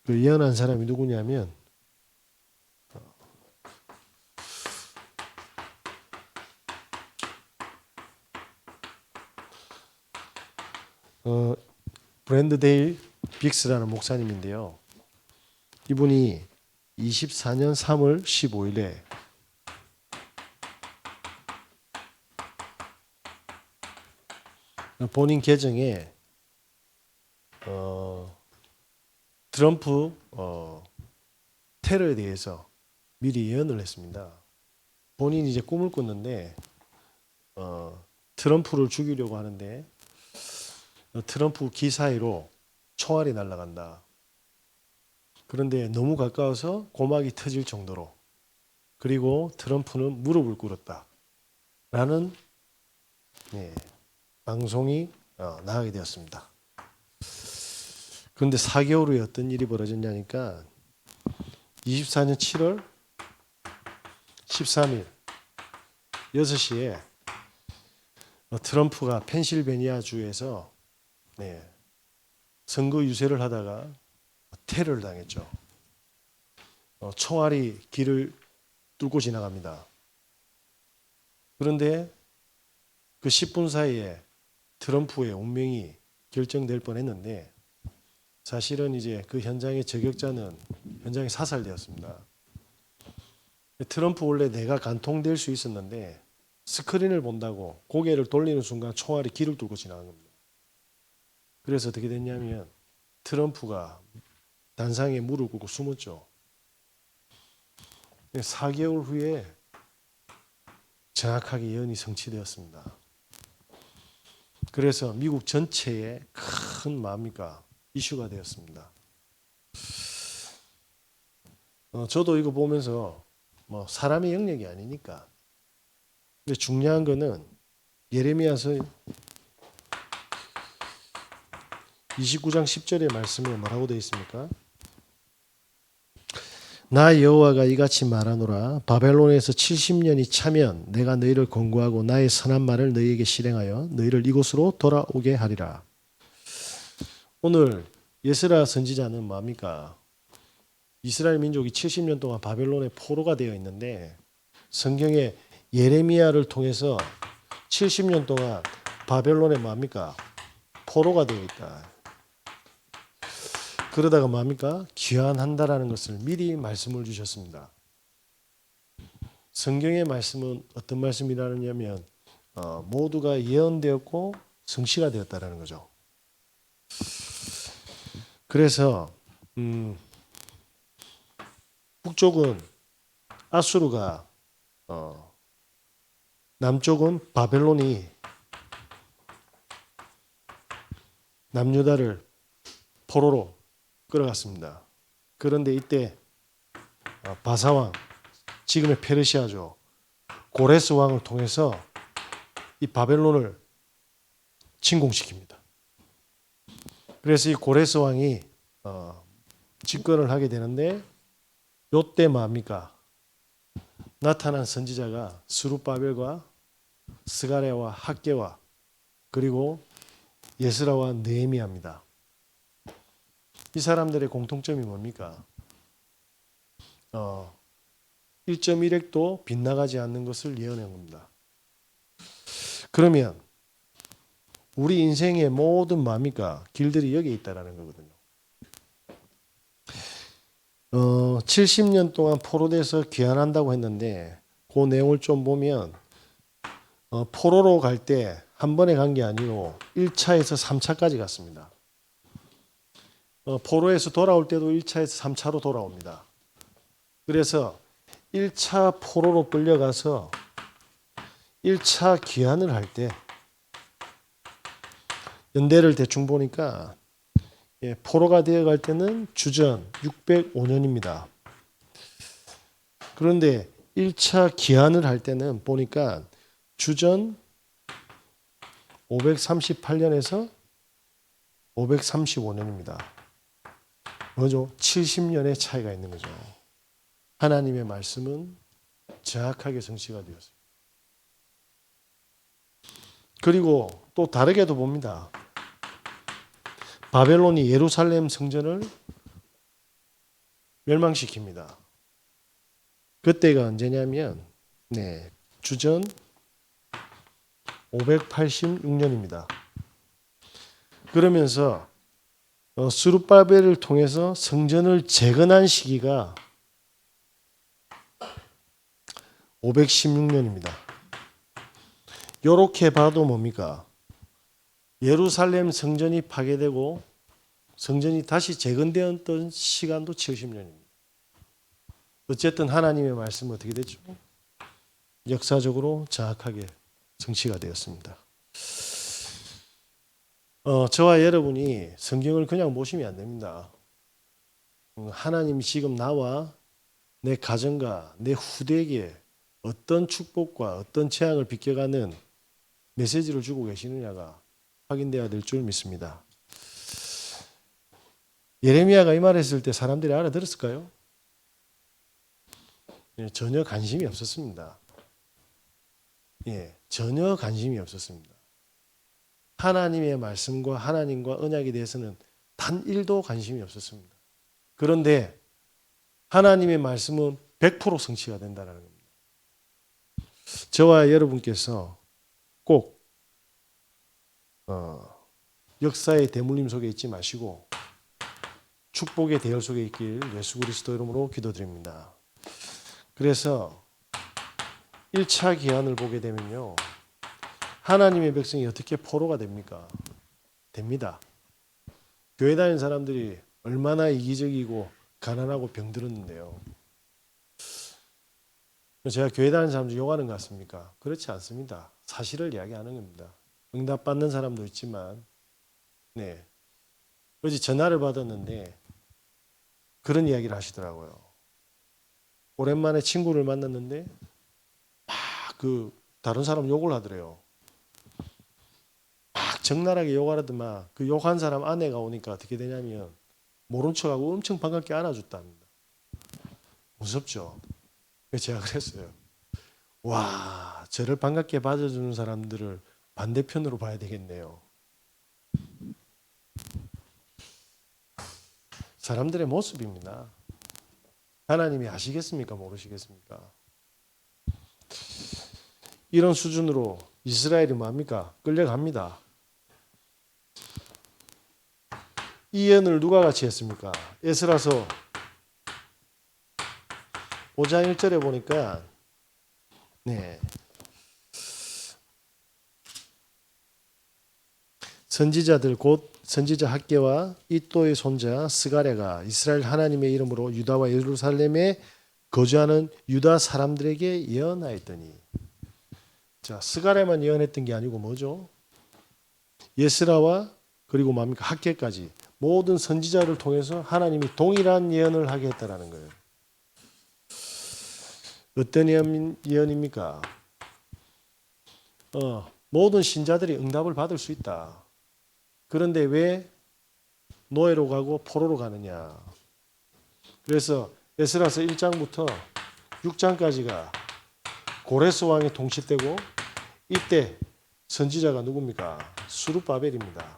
그 예언한 사람이 누구냐면 브랜드 데일 빅스라는 목사님인데요. 이분이 24년 3월 15일에 본인 계정에 트럼프 테러에 대해서 미리 예언을 했습니다. 본인이 이제 꿈을 꿨는데 트럼프를 죽이려고 하는데 트럼프 기사회로 총알이 날아간다. 그런데 너무 가까워서 고막이 터질 정도로, 그리고 트럼프는 무릎을 꿇었다 라는 방송이 나가게 되었습니다. 그런데 4개월 후에 어떤 일이 벌어졌냐니까 24년 7월 13일 6시에 트럼프가 펜실베니아주에서 선거 유세를 하다가 테러를 당했죠. 총알이 길을 뚫고 지나갑니다. 그런데 그 10분 사이에 트럼프의 운명이 결정될 뻔했는데 사실은 이제 그 현장의 저격자는 현장에 사살되었습니다. 트럼프 원래 뇌가 관통될 수 있었는데 스크린을 본다고 고개를 돌리는 순간 총알이 길을 뚫고 지나간 겁니다. 그래서 어떻게 됐냐면 트럼프가 단상에 무릎 꿇고 숨었죠. 4개월 후에 정확하게 예언이 성취되었습니다. 그래서 미국 전체에 큰 뭡니까? 이슈가 되었습니다. 저도 이거 보면서 뭐 사람의 영역이 아니니까. 근데 중요한 거는 예레미야서 29장 10절의 말씀에 뭐라고 되어 있습니까? 나 여호와가 이같이 말하노라. 바벨론에서 70년이 차면 내가 너희를 권고하고 나의 선한 말을 너희에게 실행하여 너희를 이곳으로 돌아오게 하리라. 오늘 예스라 선지자는 뭡니까? 이스라엘 민족이 70년 동안 바벨론의 포로가 되어 있는데 성경에 예레미야를 통해서 70년 동안 바벨론에 뭡니까? 포로가 되어 있다. 그러다가 뭡니까? 귀환한다라는 것을 미리 말씀을 주셨습니다. 성경의 말씀은 어떤 말씀이라냐면 모두가 예언되었고 성취가 되었다라는 거죠. 그래서 북쪽은 아수르가 남쪽은 바벨론이 남유다를 포로로 끌어갔습니다. 그런데 이때 바사왕, 지금의 페르시아죠, 고레스 왕을 통해서 이 바벨론을 침공시킵니다. 그래서 이 고레스 왕이 집권을 하게 되는데 요때 뭡니까? 나타난 선지자가 스룹바벨과 스가랴와 학개와 그리고 예스라와 느헤미야입니다. 이 사람들의 공통점이 뭡니까? 1.1핵도 빗나가지 않는 것을 예언한 겁니다. 그러면 우리 인생의 모든 뭡니까? 길들이 여기에 있다라는 거거든요. 70년 동안 포로돼서 귀환한다고 했는데 그 내용을 좀 보면 포로로 갈 때 한 번에 간 게 아니고 1차에서 3차까지 갔습니다. 포로에서 돌아올 때도 1차에서 3차로 돌아옵니다. 그래서 1차 포로로 끌려가서 1차 귀환을 할 때 연대를 대충 보니까 포로가 되어갈 때는 주전 605년입니다. 그런데 1차 귀환을 할 때는 보니까 주전 538년에서 535년입니다. 뭐죠? 70년의 차이가 있는 거죠. 하나님의 말씀은 정확하게 성취가 되었습니다. 그리고 또 다르게도 봅니다. 바벨론이 예루살렘 성전을 멸망시킵니다. 그때가 언제냐면 주전 586년입니다. 그러면서 스룹바벨을 통해서 성전을 재건한 시기가 516년입니다. 이렇게 봐도 뭡니까? 예루살렘 성전이 파괴되고 성전이 다시 재건되었던 시간도 70년입니다. 어쨌든 하나님의 말씀은 어떻게 됐죠? 역사적으로 정확하게 성취가 되었습니다. 저와 여러분이 성경을 그냥 보시면 안 됩니다. 하나님이 지금 나와 내 가정과 내 후대에게 어떤 축복과 어떤 재앙을 비껴가는 메시지를 주고 계시느냐가 확인되어야 될 줄 믿습니다. 예레미야가 이 말을 했을 때 사람들이 알아들었을까요? 전혀 관심이 없었습니다. 전혀 관심이 없었습니다. 하나님의 말씀과 하나님과 언약에 대해서는 단 1도 관심이 없었습니다. 그런데 하나님의 말씀은 100% 성취가 된다는 겁니다. 저와 여러분께서 꼭 역사의 대물림 속에 있지 마시고 축복의 대열 속에 있길 예수 그리스도 이름으로 기도드립니다. 그래서 1차 기한을 보게 되면요. 하나님의 백성이 어떻게 포로가 됩니까? 됩니다. 교회 다니는 사람들이 얼마나 이기적이고 가난하고 병들었는데요. 제가 교회 다니는 사람들 욕하는 것 같습니까? 그렇지 않습니다. 사실을 이야기하는 겁니다. 응답받는 사람도 있지만 어제 전화를 받았는데 그런 이야기를 하시더라고요. 오랜만에 친구를 만났는데 다른 사람 욕을 하더래요. 막 적나라하게 욕하더만 그 욕한 사람 아내가 오니까 어떻게 되냐면 모른 척하고 엄청 반갑게 안아줬답니다. 무섭죠? 그래서 제가 그랬어요. 와, 저를 반갑게 받아주는 사람들을 반대편으로 봐야 되겠네요. 사람들의 모습입니다. 하나님이 아시겠습니까? 모르시겠습니까? 이런 수준으로 이스라엘이 뭡니까? 끌려갑니다. 이 예언을 누가 같이 했습니까? 에스라서 5장 1절에 보니까 선지자들 곧 선지자 학개와 이또의 손자 스가랴가 이스라엘 하나님의 이름으로 유다와 예루살렘에 거주하는 유다 사람들에게 예언하였더니, 자, 스가랴만 예언했던 게 아니고 뭐죠? 예스라와 그리고 뭡니까? 학개까지 모든 선지자를 통해서 하나님이 동일한 예언을 하게 했다라는 거예요. 어떤 예언입니까? 모든 신자들이 응답을 받을 수 있다. 그런데 왜 노예로 가고 포로로 가느냐? 그래서 에스라서 1장부터 6장까지가 고레스 왕의 통치 때고, 이때 선지자가 누굽니까? 스룹바벨입니다.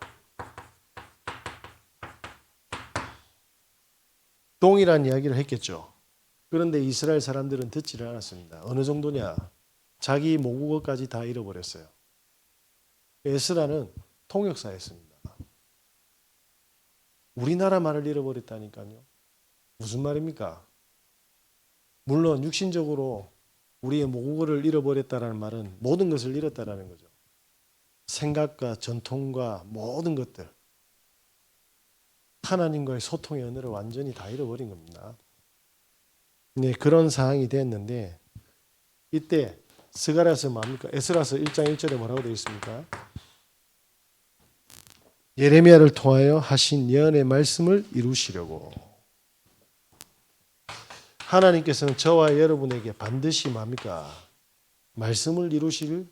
동일한 이야기를 했겠죠. 그런데 이스라엘 사람들은 듣지를 않았습니다. 어느 정도냐? 자기 모국어까지 다 잃어버렸어요. 에스라는 통역사였습니다. 우리나라 말을 잃어버렸다니까요. 무슨 말입니까? 물론 육신적으로 우리의 모국어를 잃어버렸다는 말은 모든 것을 잃었다는 거죠. 생각과 전통과 모든 것들. 하나님과의 소통의 언어를 완전히 다 잃어버린 겁니다. 그런 상황이 됐는데, 이때 스가랴서 뭡니까? 에스라서 1장 1절에 뭐라고 되어 있습니까? 예레미야를 통하여 하신 예언의 말씀을 이루시려고. 하나님께서는 저와 여러분에게 반드시 뭡니까? 말씀을 이루실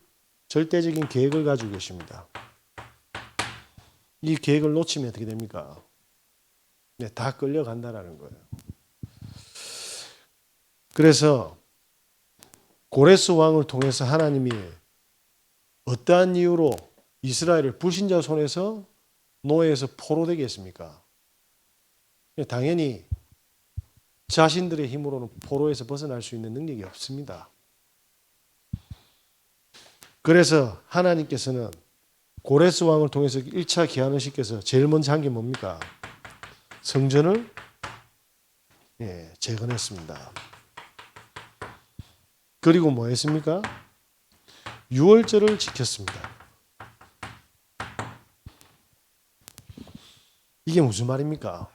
절대적인 계획을 가지고 계십니다. 이 계획을 놓치면 어떻게 됩니까? 다 끌려간다라는 거예요. 그래서 고레스 왕을 통해서 하나님이 어떠한 이유로 이스라엘을 불신자 손에서 노예에서 포로되게 했습니까? 당연히 자신들의 힘으로는 포로에서 벗어날 수 있는 능력이 없습니다. 그래서 하나님께서는 고레스 왕을 통해서 1차 기한을 시켜서 제일 먼저 한 게 뭡니까? 성전을 재건했습니다. 그리고 뭐 했습니까? 유월절을 지켰습니다. 이게 무슨 말입니까?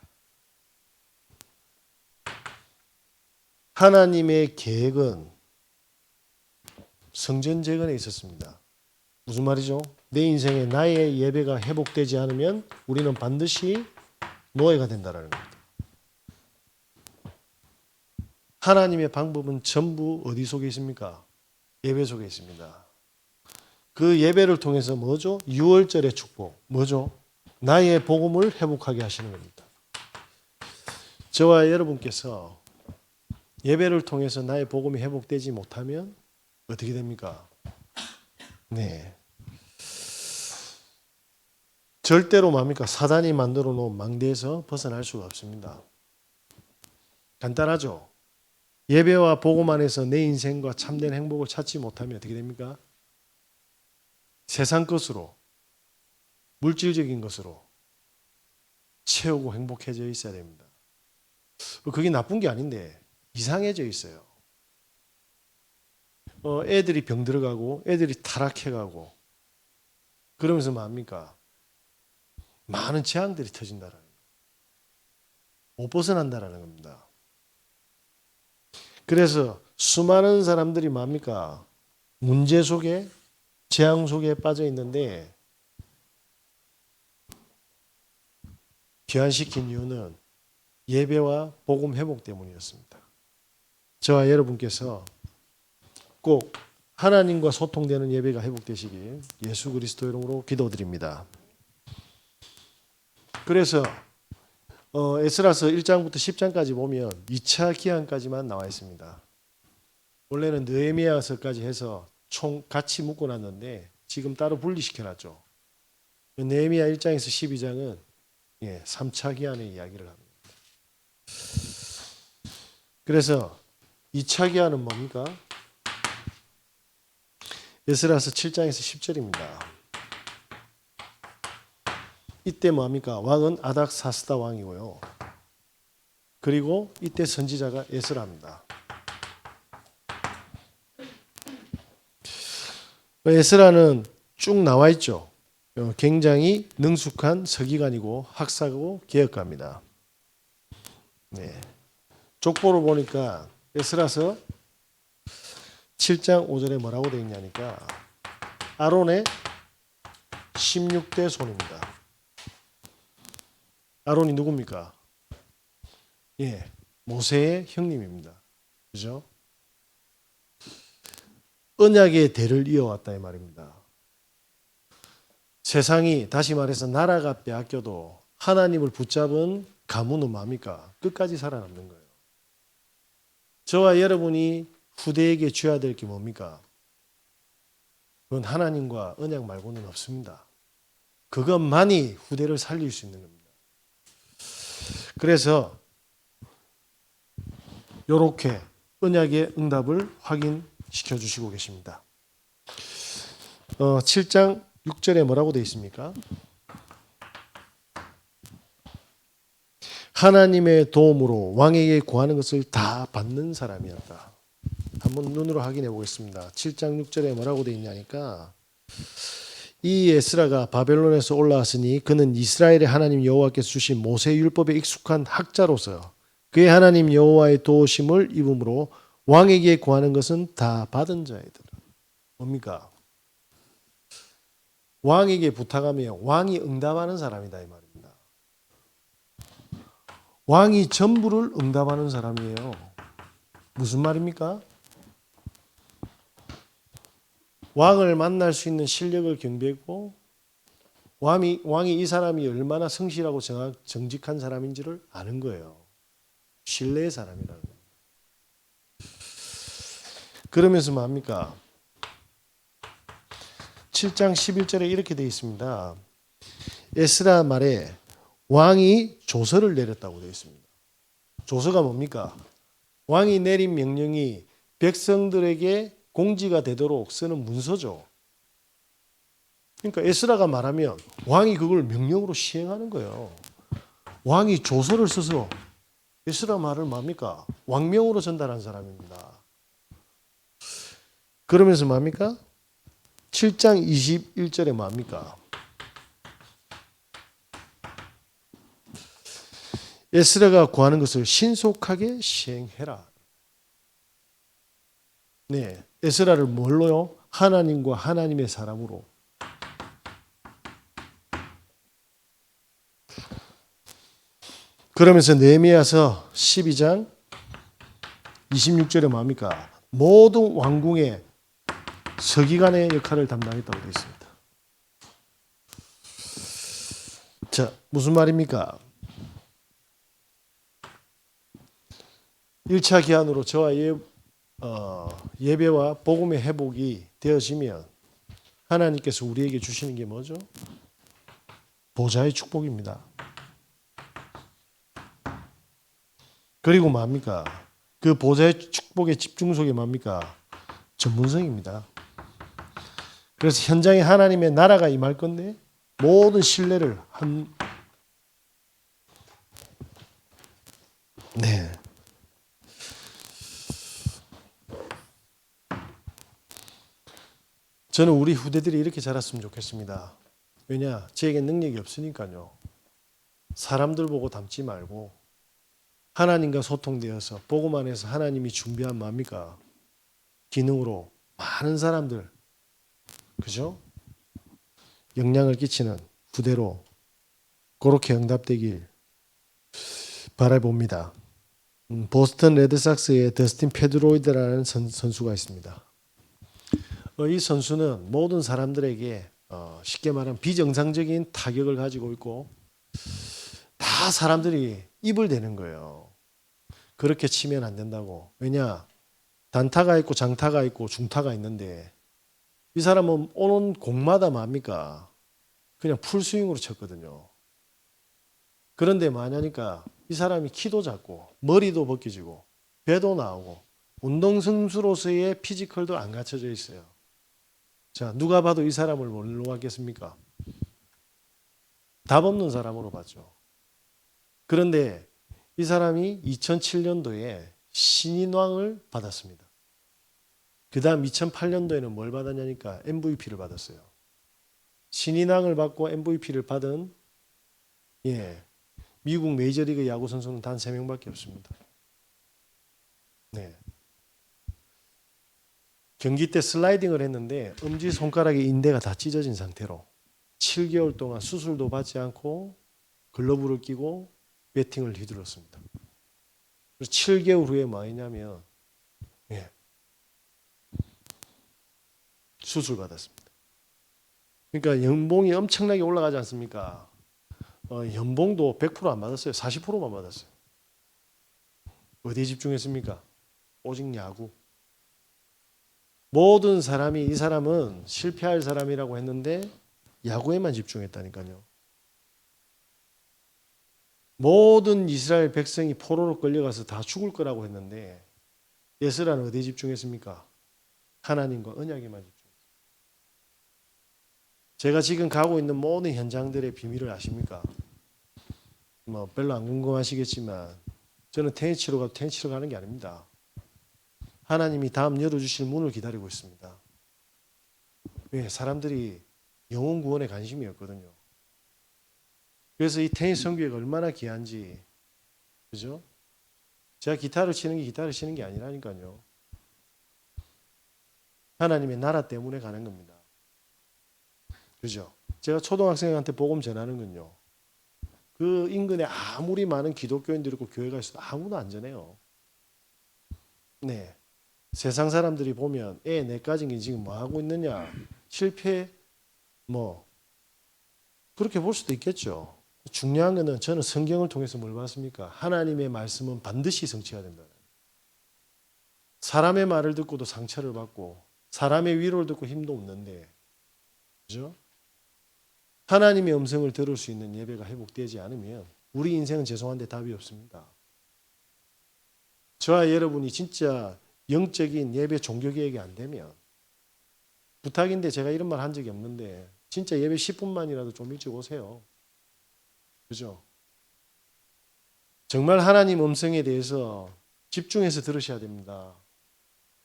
하나님의 계획은 성전 재건에 있었습니다. 무슨 말이죠? 내 인생에 나의 예배가 회복되지 않으면 우리는 반드시 노예가 된다는 겁니다. 하나님의 방법은 전부 어디 속에 있습니까? 예배 속에 있습니다. 그 예배를 통해서 뭐죠? 유월절의 축복. 뭐죠? 나의 복음을 회복하게 하시는 겁니다. 저와 여러분께서 예배를 통해서 나의 복음이 회복되지 못하면 어떻게 됩니까? 네. 절대로 뭡니까? 사단이 만들어 놓은 망대에서 벗어날 수가 없습니다. 간단하죠? 예배와 복음 안에서 내 인생과 참된 행복을 찾지 못하면 어떻게 됩니까? 세상 것으로, 물질적인 것으로 채우고 행복해져 있어야 됩니다. 그게 나쁜 게 아닌데 이상해져 있어요. 애들이 병 들어가고 애들이 타락해가고 그러면서 뭡니까? 많은 재앙들이 터진다라는 거예요. 못 벗어난다라는 겁니다. 그래서 수많은 사람들이 뭡니까? 문제 속에 재앙 속에 빠져 있는데 귀환시킨 이유는 예배와 복음 회복 때문이었습니다. 저와 여러분께서 꼭 하나님과 소통되는 예배가 회복되시길 예수 그리스도 이름으로 기도드립니다. 그래서 에스라서 1장부터 10장까지 보면 2차 기한까지만 나와 있습니다. 원래는 느헤미야서까지 해서 총 같이 묶어놨는데 지금 따로 분리시켜놨죠. 느헤미야 1장에서 12장은 3차 기한의 이야기를 합니다. 그래서 2차 기한은 뭡니까? 에스라서 7장에서 10절입니다. 이때 뭡니까? 왕은 아닥사스다 왕이고요. 그리고 이때 선지자가 에스라입니다. 에스라는 쭉 나와 있죠. 굉장히 능숙한 서기관이고 학사고 개혁가입니다. 네. 족보를 보니까 에스라서 7장 5절에 뭐라고 되어 있냐니까 아론의 16대 손입니다. 아론이 누굽니까? 모세의 형님입니다. 그죠? 언약의 대를 이어왔다 이 말입니다. 세상이 다시 말해서 나라가 빼앗겨도 하나님을 붙잡은 가문은 뭡니까? 끝까지 살아남는 거예요. 저와 여러분이 후대에게 줘야 될 게 뭡니까? 그건 하나님과 언약 말고는 없습니다. 그것만이 후대를 살릴 수 있는 겁니다. 그래서 이렇게 언약의 응답을 확인시켜 주시고 계십니다. 7장 6절에 뭐라고 되어 있습니까? 하나님의 도움으로 왕에게 구하는 것을 다 받는 사람이었다. 한번 눈으로 확인해 보겠습니다. 7장 6절에 뭐라고 되어 있냐니까 이 에스라가 바벨론에서 올라왔으니 그는 이스라엘의 하나님 여호와께서 주신 모세 율법에 익숙한 학자로서 그의 하나님 여호와의 도우심을 입음으로 왕에게 구하는 것은 다 받은 자이더라. 뭡니까? 왕에게 부탁하면 왕이 응답하는 사람이다 이 말입니다. 왕이 전부를 응답하는 사람이에요. 무슨 말입니까? 왕을 만날 수 있는 실력을 경배했고 왕이 이 사람이 얼마나 성실하고 정직한 사람인지를 아는 거예요. 신뢰의 사람이라는 거예요. 그러면서 뭡니까? 7장 11절에 이렇게 되어 있습니다. 에스라 말에 왕이 조서를 내렸다고 되어 있습니다. 조서가 뭡니까? 왕이 내린 명령이 백성들에게 공지가 되도록 쓰는 문서죠. 그러니까 에스라가 말하면 왕이 그걸 명령으로 시행하는 거예요. 왕이 조서를 써서 에스라 말을 뭡니까? 왕명으로 전달한 사람입니다. 그러면서 뭡니까? 7장 21절에 뭡니까? 에스라가 구하는 것을 신속하게 시행해라. 네, 에스라를 뭘로요? 하나님과 하나님의 사람으로. 그러면서 느헤미야서 12장 26절에 뭡니까? 모든 왕궁의 서기관의 역할을 담당했다고 되어 있습니다. 자, 무슨 말입니까? 1차 기한으로 저와 예배와 복음의 회복이 되어지면 하나님께서 우리에게 주시는 게 뭐죠? 보좌의 축복입니다. 그리고 뭡니까? 그 보좌의 축복의 집중속이 뭡니까? 전문성입니다. 그래서 현장에 하나님의 나라가 임할 건데 모든 신뢰를 네. 저는 우리 후대들이 이렇게 자랐으면 좋겠습니다. 왜냐? 저에게 능력이 없으니까요. 사람들 보고 닮지 말고 하나님과 소통되어서 복음 안에서 하나님이 준비한 뭡니까? 기능으로 많은 사람들, 그죠? 영향을 끼치는 후대로 그렇게 응답되길 바라봅니다. 보스턴 레드삭스의 더스틴 페드로이드라는 선수가 있습니다. 이 선수는 모든 사람들에게 쉽게 말하면 비정상적인 타격을 가지고 있고 다 사람들이 입을 대는 거예요. 그렇게 치면 안 된다고. 왜냐? 단타가 있고 장타가 있고 중타가 있는데 이 사람은 오는 공마다 뭡니까? 그냥 풀스윙으로 쳤거든요. 그런데 뭐하냐니까 이 사람이 키도 작고 머리도 벗겨지고 배도 나오고 운동선수로서의 피지컬도 안 갖춰져 있어요. 자, 누가 봐도 이 사람을 뭘로 봤겠습니까? 답 없는 사람으로 봤죠. 그런데 이 사람이 2007년도에 신인왕을 받았습니다. 그 다음 2008년도에는 뭘 받았냐니까 MVP를 받았어요. 신인왕을 받고 MVP를 받은 미국 메이저리그 야구 선수는 단 3명밖에 없습니다. 네. 경기 때 슬라이딩을 했는데 엄지손가락의 인대가 다 찢어진 상태로 7개월 동안 수술도 받지 않고 글러브를 끼고 배팅을 휘둘렀습니다. 그래서 7개월 후에 뭐 했냐면 수술 받았습니다. 그러니까 연봉이 엄청나게 올라가지 않습니까? 연봉도 100% 안 받았어요. 40%만 받았어요. 어디에 집중했습니까? 오직 야구. 모든 사람이 이 사람은 실패할 사람이라고 했는데 야구에만 집중했다니까요. 모든 이스라엘 백성이 포로로 끌려가서 다 죽을 거라고 했는데 에스라는 어디에 집중했습니까? 하나님과 언약에만 집중했어요. 제가 지금 가고 있는 모든 현장들의 비밀을 아십니까? 뭐 별로 안 궁금하시겠지만 저는 테니스 치러 가도 테니스 치러 가는 게 아닙니다. 하나님이 다음 열어주실 문을 기다리고 있습니다. 왜? 사람들이 영혼 구원에 관심이 없거든요. 그래서 이 테니스 선교회가 얼마나 귀한지, 그죠? 제가 기타를 치는 게 기타를 치는 게 아니라니까요. 하나님의 나라 때문에 가는 겁니다. 그죠? 제가 초등학생한테 복음 전하는 건요. 그 인근에 아무리 많은 기독교인들이 있고 교회가 있어도 아무도 안 전해요. 네. 세상 사람들이 보면 내까진 게 지금 뭐 하고 있느냐, 실패, 뭐 그렇게 볼 수도 있겠죠. 중요한 거는 저는 성경을 통해서 뭘 봤습니까? 하나님의 말씀은 반드시 성취가 된다. 사람의 말을 듣고도 상처를 받고 사람의 위로를 듣고 힘도 없는데, 그죠? 하나님의 음성을 들을 수 있는 예배가 회복되지 않으면 우리 인생은 죄송한데 답이 없습니다. 저와 여러분이 진짜 영적인 예배 종교 개혁이 안 되면, 부탁인데 제가 이런 말 한 적이 없는데 진짜 예배 10분만이라도 좀 일찍 오세요. 그죠? 정말 하나님 음성에 대해서 집중해서 들으셔야 됩니다.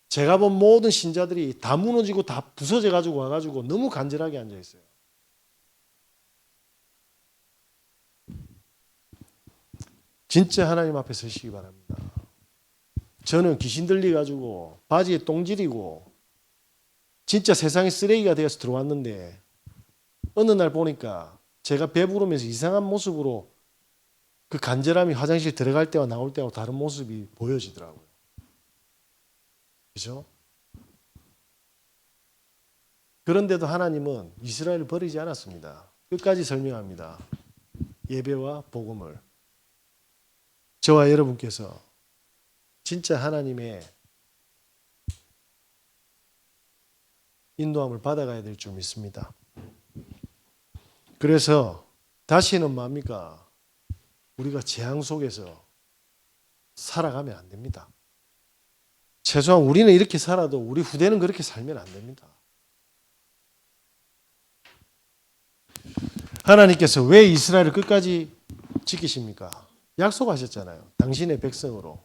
제가 본 모든 신자들이 다 무너지고 다 부서져 가지고 와가지고 너무 간절하게 앉아 있어요. 진짜 하나님 앞에 서시기 바랍니다. 저는 귀신 들려가지고 바지에 똥질이고 진짜 세상에 쓰레기가 되어서 들어왔는데 어느 날 보니까 제가 배부르면서 이상한 모습으로 그 간절함이 화장실 들어갈 때와 나올 때와 다른 모습이 보여지더라고요. 그죠? 그런데도 하나님은 이스라엘을 버리지 않았습니다. 끝까지 설명합니다. 예배와 복음을. 저와 여러분께서 진짜 하나님의 인도함을 받아가야 될 줄 믿습니다. 그래서 다시는 뭡니까? 우리가 재앙 속에서 살아가면 안 됩니다. 최소한 우리는 이렇게 살아도 우리 후대는 그렇게 살면 안 됩니다. 하나님께서 왜 이스라엘을 끝까지 지키십니까? 약속하셨잖아요. 당신의 백성으로.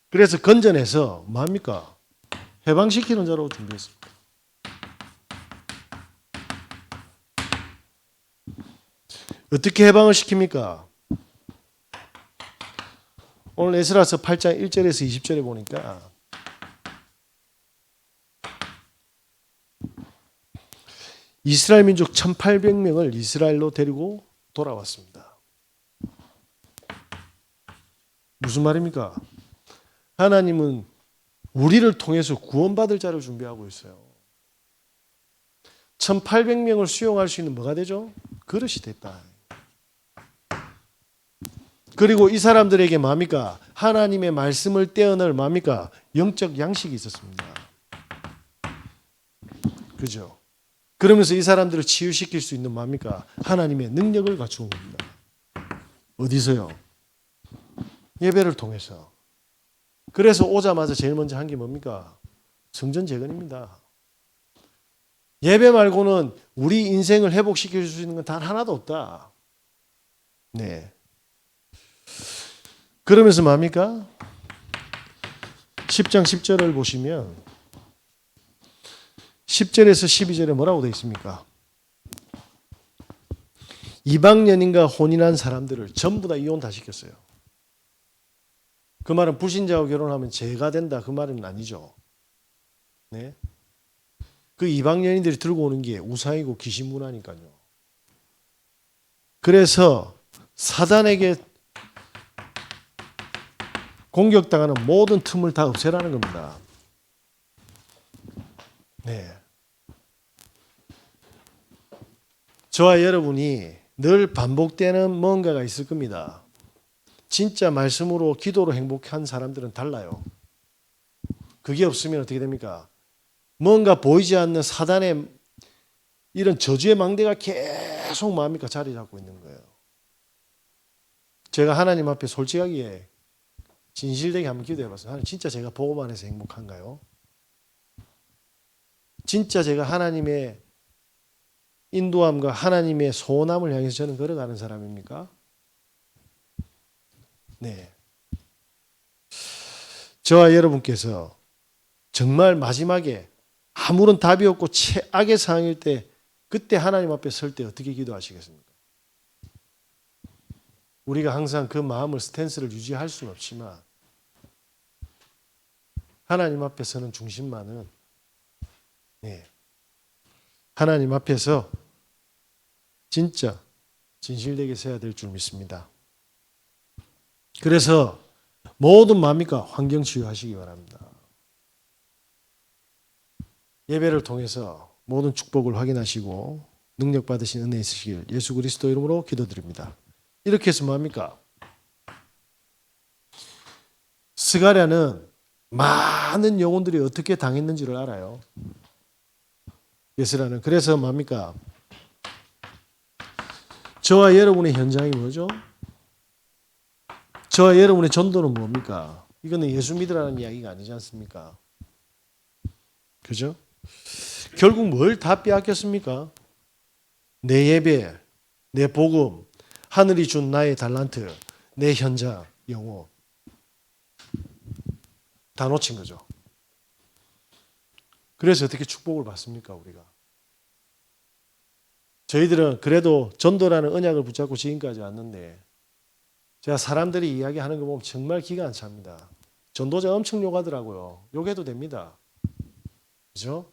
그래서 건져내서 뭡니까? 해방시키는 자로 준비했습니다. 어떻게 해방을 시킵니까? 오늘 에스라서 8장 1절에서 20절에 보니까 이스라엘 민족 1800명을 이스라엘로 데리고 돌아왔습니다. 무슨 말입니까? 하나님은 우리를 통해서 구원받을 자를 준비하고 있어요. 1800명을 수용할 수 있는 뭐가 되죠? 그릇이 됐다. 그리고 이 사람들에게 뭡니까? 하나님의 말씀을 떼어낼 뭡니까? 영적 양식이 있었습니다. 그죠? 그러면서 이 사람들을 치유시킬 수 있는 뭡니까? 하나님의 능력을 갖추는 겁니다. 어디서요? 예배를 통해서. 그래서 오자마자 제일 먼저 한 게 뭡니까? 성전 재건입니다. 예배 말고는 우리 인생을 회복시킬 수 있는 건 단 하나도 없다. 네. 그러면서 뭡니까? 10장 10절을 보시면 10절에서 12절에 뭐라고 되어 있습니까? 이방 연인과 혼인한 사람들을 전부 다 이혼 다 시켰어요. 그 말은 불신자와 결혼하면 죄가 된다 그 말은 아니죠. 네. 그 이방 연인들이 들고 오는 게 우상이고 귀신 문화니까요. 그래서 사단에게 공격당하는 모든 틈을 다 없애라는 겁니다. 네. 저와 여러분이 늘 반복되는 뭔가가 있을 겁니다. 진짜 말씀으로 기도로 행복한 사람들은 달라요. 그게 없으면 어떻게 됩니까? 뭔가 보이지 않는 사단의 이런 저주의 망대가 계속 뭡니까? 자리 잡고 있는 거예요. 제가 하나님 앞에 솔직하게 진실되게 한번 기도해봤어요. 하나님 진짜 제가 보고만 해서 행복한가요? 진짜 제가 하나님의 인도함과 하나님의 소원함을 향해서 저는 걸어가는 사람입니까? 네. 저와 여러분께서 정말 마지막에 아무런 답이 없고 최악의 상황일 때 그때 하나님 앞에 설 때 어떻게 기도하시겠습니까? 우리가 항상 그 마음을 스탠스를 유지할 수는 없지만 하나님 앞에 서는 중심만은 네. 하나님 앞에서 진짜 진실되게 서야 될 줄 믿습니다. 그래서 모든 뭡니까? 환경 치유하시기 바랍니다. 예배를 통해서 모든 축복을 확인하시고 능력 받으신 은혜 있으시길 예수 그리스도 이름으로 기도드립니다. 이렇게 해서 뭡니까? 스가랴는 많은 영혼들이 어떻게 당했는지를 알아요. 에스라는. 그래서 뭡니까? 저와 여러분의 현장이 뭐죠? 저와 여러분의 전도는 뭡니까? 이거는 예수 믿으라는 이야기가 아니지 않습니까? 그죠? 결국 뭘 다 빼앗겼습니까? 내 예배, 내 복음, 하늘이 준 나의 달란트, 내 현장, 영혼. 다 놓친 거죠. 그래서 어떻게 축복을 받습니까, 우리가? 저희들은 그래도 전도라는 언약을 붙잡고 지금까지 왔는데 제가 사람들이 이야기하는 거 보면 정말 기가 안 찹니다. 전도자 엄청 욕하더라고요. 욕해도 됩니다. 그죠?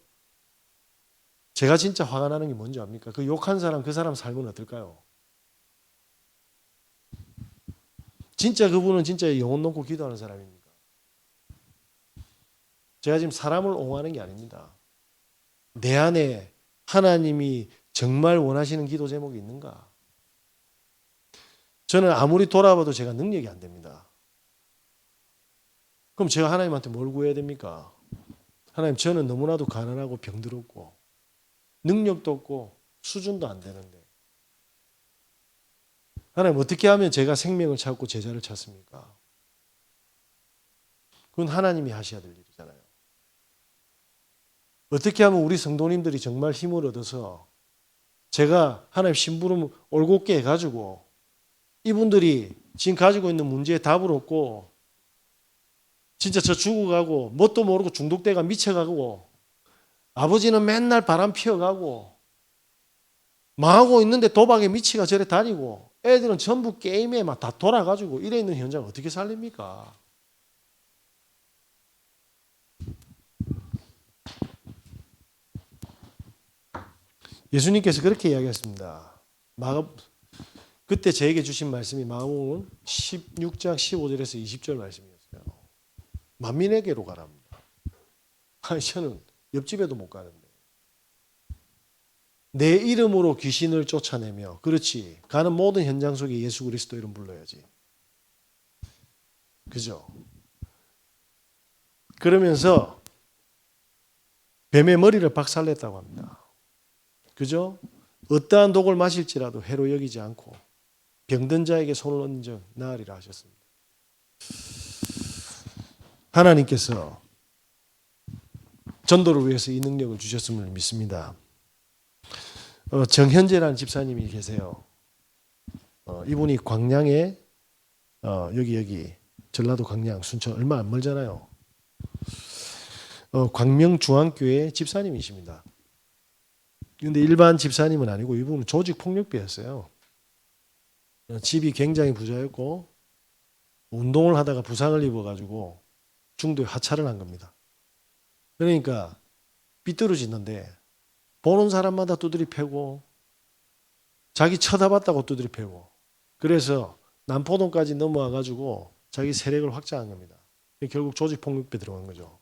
제가 진짜 화가 나는 게 뭔지 압니까? 그 욕한 사람, 그 사람 삶은 어떨까요? 진짜 그분은 진짜 영혼 놓고 기도하는 사람입니까? 제가 지금 사람을 옹호하는 게 아닙니다. 내 안에 하나님이 정말 원하시는 기도 제목이 있는가? 저는 아무리 돌아봐도 제가 능력이 안 됩니다. 그럼 제가 하나님한테 뭘 구해야 됩니까? 하나님, 저는 너무나도 가난하고 병들었고 능력도 없고 수준도 안 되는데 하나님, 어떻게 하면 제가 생명을 찾고 제자를 찾습니까? 그건 하나님이 하셔야 될 일이잖아요. 어떻게 하면 우리 성도님들이 정말 힘을 얻어서 제가 하나님 심부름 올곧게 해가지고 이분들이 지금 가지고 있는 문제에 답을 얻고 진짜 저 죽어가고 뭣도 모르고 중독돼가 미쳐가고 아버지는 맨날 바람 피워가고 망하고 있는데 도박에 미치가 저래 다니고 애들은 전부 게임에 막 다 돌아가지고 이래 있는 현장 어떻게 살립니까? 예수님께서 그렇게 이야기했습니다. 그때 저에게 주신 말씀이 마가복음 16장 15절에서 20절 말씀이었어요. 만민에게로 가랍니다. 아니 저는 옆집에도 못 가는데 내 이름으로 귀신을 쫓아내며 그렇지 가는 모든 현장 속에 예수 그리스도 이름 불러야지. 그죠? 그러면서 뱀의 머리를 박살냈다고 합니다. 그죠? 어떠한 독을 마실지라도 해로 여기지 않고 병든 자에게 손을 얹은 적 나으리라 하셨습니다. 하나님께서 전도를 위해서 이 능력을 주셨음을 믿습니다. 정현재라는 집사님이 계세요. 이분이 광양에 여기 전라도 광양 순천 얼마 안 멀잖아요. 광명중앙교회 집사님이십니다. 그런데 일반 집사님은 아니고 이분은 조직폭력배였어요. 집이 굉장히 부자였고 운동을 하다가 부상을 입어가지고 중도에 하차를 한 겁니다. 그러니까 삐뚤어지는데 보는 사람마다 두드리 패고 자기 쳐다봤다고 두드리 패고 그래서 남포동까지 넘어와가지고 자기 세력을 확장한 겁니다. 결국 조직폭력배 들어간 거죠.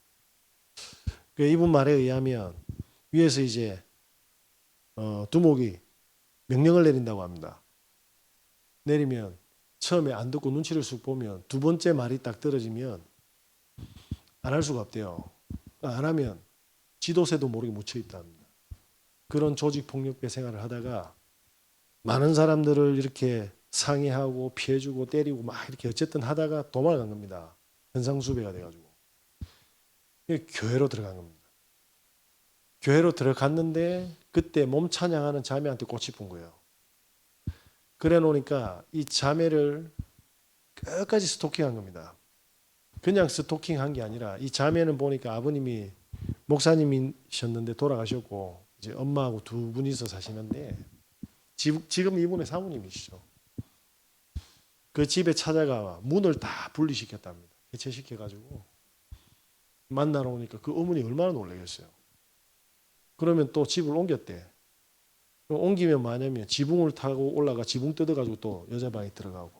이분 말에 의하면 위에서 이제 두목이 명령을 내린다고 합니다. 내리면 처음에 안 듣고 눈치를 쑥 보면 두 번째 말이 딱 떨어지면 안 할 수가 없대요. 안 하면 지도새도 모르게 묻혀 있답니다. 그런 조직폭력배 생활을 하다가 많은 사람들을 이렇게 상해하고 피해주고 때리고 막 이렇게 어쨌든 하다가 도망간 겁니다. 현상수배가 돼가지고. 교회로 들어간 겁니다. 교회로 들어갔는데 그때 몸 찬양하는 자매한테 꽃이 핀 거예요. 그래 놓으니까 이 자매를 끝까지 스토킹한 겁니다. 그냥 스토킹한 게 아니라 이 자매는 보니까 아버님이 목사님이셨는데 돌아가셨고 이제 엄마하고 두 분이서 사시는데 지금 이분의 사모님이시죠. 그 집에 찾아가 문을 다 분리시켰답니다. 해체시켜가지고 만나러 오니까 그 어머니 얼마나 놀라겠어요. 그러면 또 집을 옮겼대. 옮기면 뭐냐면 지붕을 타고 올라가 지붕 뜯어가지고 또 여자 방에 들어가고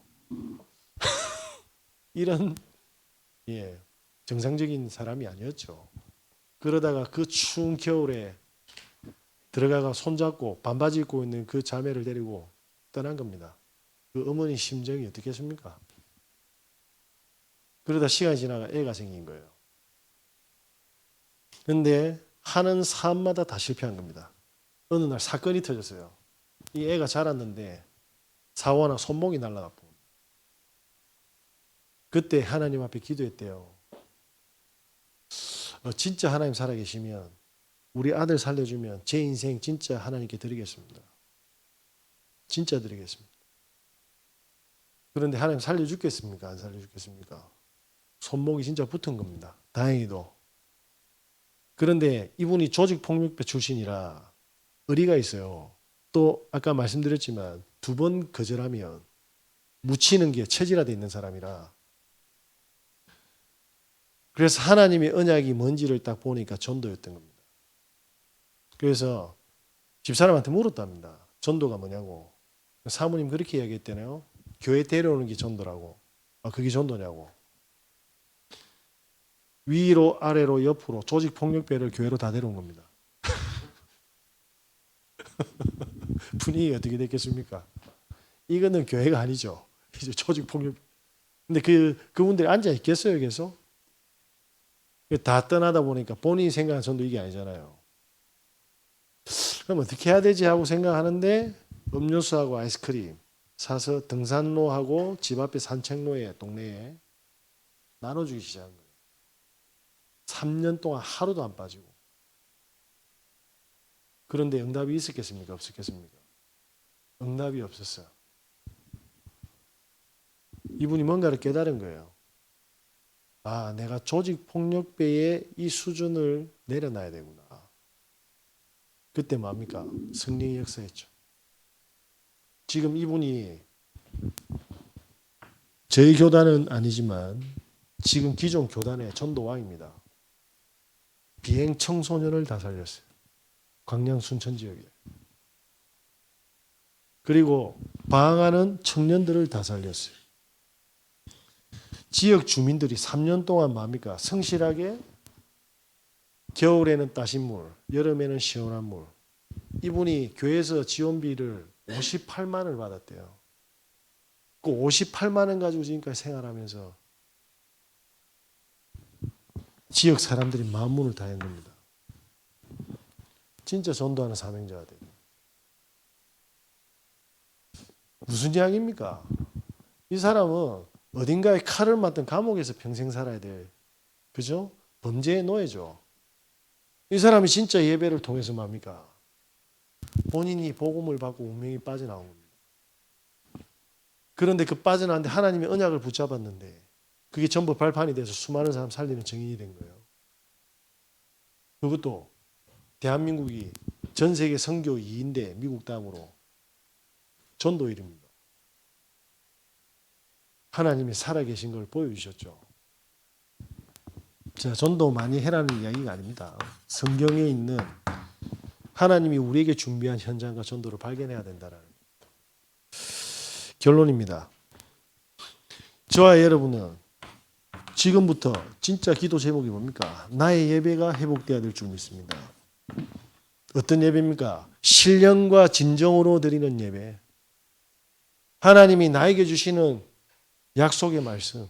이런 정상적인 사람이 아니었죠. 그러다가 그 추운 겨울에 들어가가 손잡고 반바지 입고 있는 그 자매를 데리고 떠난 겁니다. 그 어머니 심정이 어떻겠습니까? 그러다 시간이 지나가 애가 생긴 거예요. 그런데 하는 사업마다 다 실패한 겁니다. 어느 날 사건이 터졌어요. 이 애가 자랐는데 사고나 손목이 날라갔고 그때 하나님 앞에 기도했대요. 진짜 하나님 살아계시면 우리 아들 살려주면 제 인생 진짜 하나님께 드리겠습니다. 진짜 드리겠습니다. 그런데 하나님 살려주겠습니까? 안 살려주겠습니까? 손목이 진짜 붙은 겁니다. 다행히도. 그런데 이분이 조직폭력배 출신이라 의리가 있어요. 또 아까 말씀드렸지만 2번 거절하면 묻히는 게 체질화되어 있는 사람이라. 그래서 하나님의 언약이 뭔지를 딱 보니까 전도였던 겁니다. 그래서 집사람한테 물었답니다. 전도가 뭐냐고. 사모님 그렇게 이야기했대요. 교회 데려오는 게 전도라고. 아, 그게 전도냐고. 위로 아래로 옆으로 조직폭력배를 교회로 다 데려온 겁니다. 분위기가 어떻게 됐겠습니까? 이거는 교회가 아니죠. 이제 조직폭력. 근데 그분들이 앉아 있겠어요, 계속? 다 떠나다 보니까 본인이 생각한 전도 이게 아니잖아요. 그럼 어떻게 해야 되지 하고 생각하는데 음료수하고 아이스크림 사서 등산로하고 집 앞에 산책로에 동네에 나눠주기 시작한 거예요. 3년 동안 하루도 안 빠지고. 그런데 응답이 있었겠습니까? 없었겠습니까? 응답이 없었어요. 이분이 뭔가를 깨달은 거예요. 아, 내가 조직폭력배의 이 수준을 내려놔야 되구나. 그때 뭡니까? 성령이 역사했죠. 지금 이분이 저희 교단은 아니지만 지금 기존 교단의 전도왕입니다. 비행 청소년을 다 살렸어요. 광양 순천 지역에. 그리고 방황하는 청년들을 다 살렸어요. 지역 주민들이 3년 동안 뭡니까? 성실하게 겨울에는 따신 물, 여름에는 시원한 물. 이분이 교회에서 지원비를 58만 원을 받았대요. 그 58만 원 가지고 지금까지 생활하면서 지역 사람들이 만문을 다한 겁니다. 진짜 전도하는 사명자가 돼요. 무슨 이야기입니까? 이 사람은 어딘가에 칼을 맞든 감옥에서 평생 살아야 돼. 그죠? 범죄의 노예죠. 이 사람이 진짜 예배를 통해서 뭡니까? 본인이 복음을 받고 운명이 빠져나온 겁니다. 그런데 그 빠져나왔는데 하나님의 언약을 붙잡았는데 그게 전부 발판이 돼서 수많은 사람 살리는 증인이 된 거예요. 그것도 대한민국이 전 세계 선교 2인데 미국 다음으로 전도일입니다. 하나님이 살아계신 걸 보여주셨죠. 제가 전도 많이 해라는 이야기가 아닙니다. 성경에 있는 하나님이 우리에게 준비한 현장과 전도를 발견해야 된다는 결론입니다. 저와 여러분은 지금부터 진짜 기도 제목이 뭡니까? 나의 예배가 회복되어야 될 줄 믿습니다. 어떤 예배입니까? 신령과 진정으로 드리는 예배. 하나님이 나에게 주시는 약속의 말씀.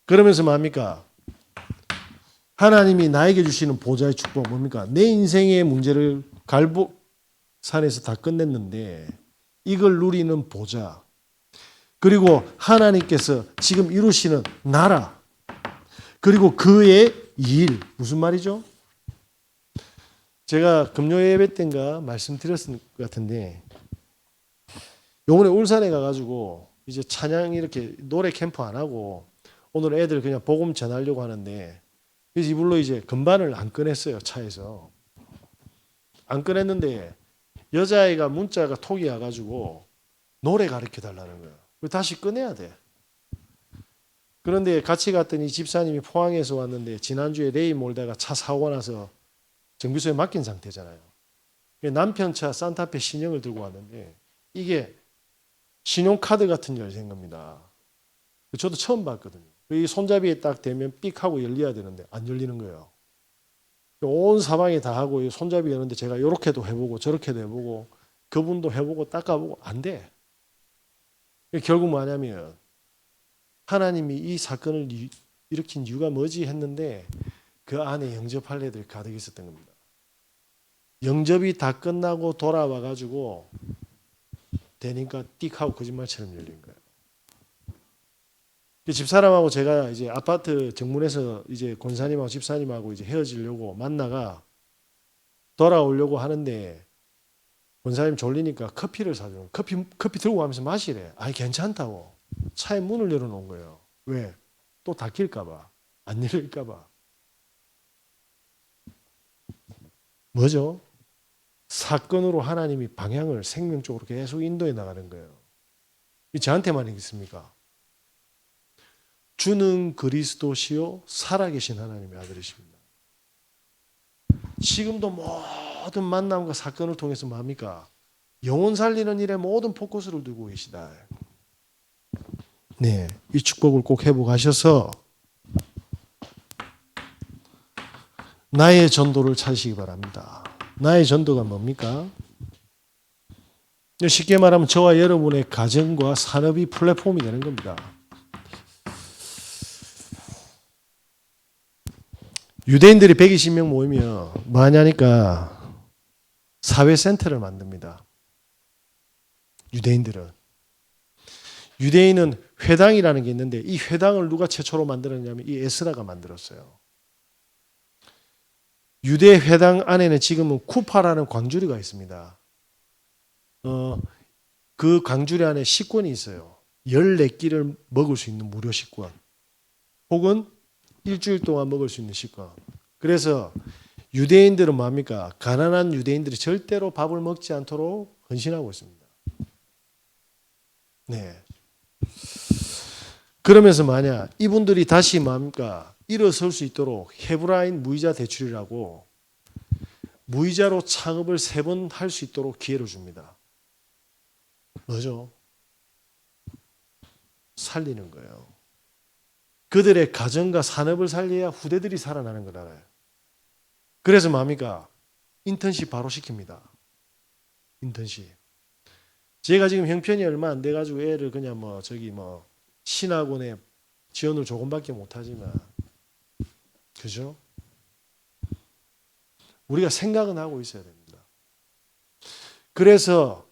그러면서 뭡니까? 하나님이 나에게 주시는 보좌의 축복 뭡니까? 내 인생의 문제를 갈복산에서 다 끝냈는데 이걸 누리는 보좌. 그리고 하나님께서 지금 이루시는 나라. 그리고 그의 일. 무슨 말이죠? 제가 금요 예배 때인가 말씀드렸을 것 같은데 요번에 울산에 가가지고 이제 찬양 이렇게 노래 캠프 안 하고 오늘 애들 그냥 복음 전하려고 하는데 그래서 이불로 이제 건반을 안 꺼냈어요. 차에서. 안 꺼냈는데 여자아이가 문자가 톡이 와가지고 노래 가르쳐 달라는 거예요. 다시 꺼내야 돼. 그런데 같이 갔더니 집사님이 포항에서 왔는데 지난주에 레이 몰다가 차 사고 나서 정비소에 맡긴 상태잖아요. 남편 차 산타페 신형을 들고 왔는데 이게 신용카드 같은 열쇠인 겁니다. 저도 처음 봤거든요. 이 손잡이에 딱 대면 삑 하고 열려야 되는데 안 열리는 거예요. 온 사방에 다 하고 손잡이 여는데 제가 이렇게도 해보고 저렇게도 해보고 그분도 해보고 닦아보고 안 돼. 결국 뭐냐면 하나님이 이 사건을 일으킨 이유가 뭐지 했는데 그 안에 영접할 애들이 가득 있었던 겁니다. 영접이 다 끝나고 돌아와 가지고 되니까 띡 하고 거짓말처럼 열린 거예요. 집사람하고 제가 이제 아파트 정문에서 이제 권사님하고 집사님하고 이제 헤어지려고 만나가 돌아오려고 하는데 권사님 졸리니까 커피를 사주는 커피 들고 가면서 마시래. 아니 괜찮다고. 차에 문을 열어놓은 거예요. 왜? 또 닫힐까봐. 안 열릴까봐. 뭐죠? 사건으로 하나님이 방향을 생명 쪽으로 계속 인도해 나가는 거예요. 이 저한테만 있습니까? 주는 그리스도시요 살아계신 하나님의 아들이십니다. 지금도 모든 만남과 사건을 통해서 뭡니까? 영혼 살리는 일에 모든 포커스를 두고 계시다. 네, 이 축복을 꼭 회복하셔서 나의 전도를 찾으시기 바랍니다. 나의 전도가 뭡니까? 쉽게 말하면 저와 여러분의 가정과 산업이 플랫폼이 되는 겁니다. 유대인들이 120명 모이면 뭐 하냐니까 사회센터를 만듭니다. 유대인은 회당이라는 게 있는데 이 회당을 누가 최초로 만들었냐면 이 에스라가 만들었어요. 유대 회당 안에는 지금은 쿠파라는 광주리가 있습니다. 그 광주리 안에 식권이 있어요. 14끼를 먹을 수 있는 무료 식권. 혹은 일주일 동안 먹을 수 있는 식권. 그래서 유대인들은 뭡니까? 가난한 유대인들이 절대로 밥을 먹지 않도록 헌신하고 있습니다. 네. 그러면서 만약 이분들이 다시 뭡니까? 일어설 수 있도록 헤브라인 무이자 대출이라고 무이자로 창업을 3번 할 수 있도록 기회를 줍니다. 뭐죠? 살리는 거예요. 그들의 가정과 산업을 살려야 후대들이 살아나는 걸 알아요. 그래서 뭡니까? 인턴십 바로 시킵니다. 인턴십. 제가 지금 형편이 얼마 안 돼가지고 애를 그냥 신학원에 지원을 조금밖에 못하지만, 그죠? 우리가 생각은 하고 있어야 됩니다. 그래서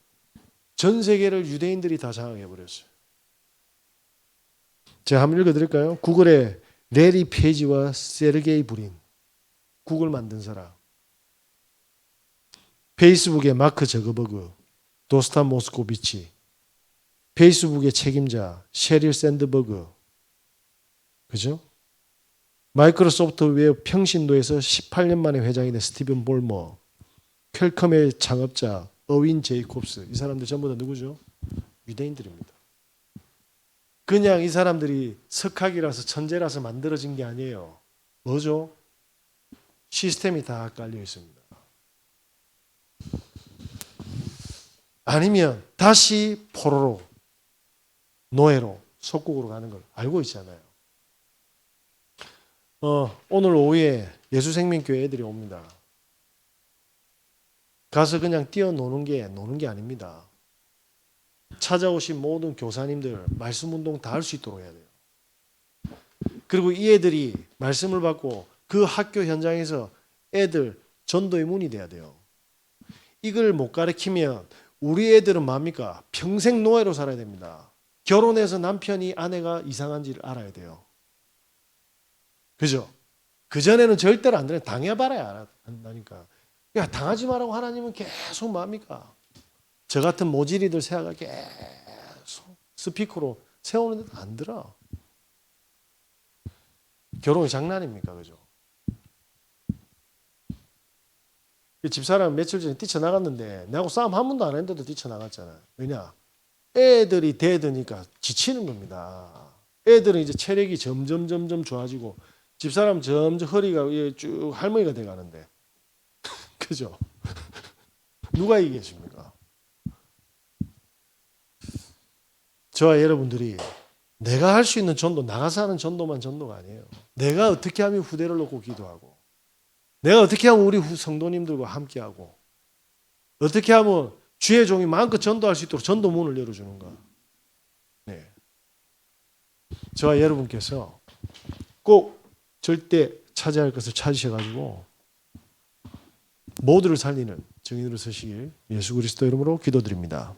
전 세계를 유대인들이 다 장악해버렸어요. 제가 한번 읽어드릴까요? 구글에 레리 페이지와 세르게이 브린, 구글 만든 사람. 페이스북의 마크 저거버그, 도스탄 모스코비치, 페이스북의 책임자 셰릴 샌드버그, 그죠? 마이크로소프트 웹 평신도에서 18년 만에 회장이 된 스티븐 볼머, 퀄컴의 창업자 어윈 제이콥스, 이 사람들 전부 다 누구죠? 유대인들입니다. 그냥 이 사람들이 석학이라서 천재라서 만들어진 게 아니에요. 뭐죠? 시스템이 다 깔려 있습니다. 아니면 다시 포로로, 노예로, 속국으로 가는 걸 알고 있잖아요. 오늘 오후에 예수생명교회 애들이 옵니다. 가서 그냥 뛰어노는 게 아닙니다. 찾아오신 모든 교사님들 말씀 운동 다 할 수 있도록 해야 돼요. 그리고 이 애들이 말씀을 받고 그 학교 현장에서 애들 전도의 문이 돼야 돼요. 이걸 못 가르치면 우리 애들은 뭡니까? 평생 노예로 살아야 됩니다. 결혼해서 남편이 아내가 이상한지를 알아야 돼요. 그죠? 그전에는 절대로 안 되는, 당해봐야 한다니까. 야, 당하지 말라고 하나님은 계속 뭡니까? 저 같은 모질이들 세아가 계속 스피커로 세우는데도 안 들어. 결혼이 장난입니까? 그죠? 집사람 며칠 전에 뛰쳐나갔는데 내하고 싸움 한 번도 안 했는데도 뛰쳐나갔잖아요. 왜냐? 애들이 대드니까 지치는 겁니다. 애들은 이제 체력이 점점 좋아지고 집사람 점점 허리가 쭉 할머니가 돼가는데 그죠? 누가 이기겠습니까? 저와 여러분들이 내가 할 수 있는 전도, 나가서 하는 전도만 전도가 아니에요. 내가 어떻게 하면 후대를 놓고 기도하고, 내가 어떻게 하면 우리 성도님들과 함께하고, 어떻게 하면 주의 종이 마음껏 전도할 수 있도록 전도문을 열어주는가. 네. 저와 여러분께서 꼭 절대 차지할 것을 찾으셔가지고 모두를 살리는 증인으로 서시길 예수 그리스도 이름으로 기도드립니다.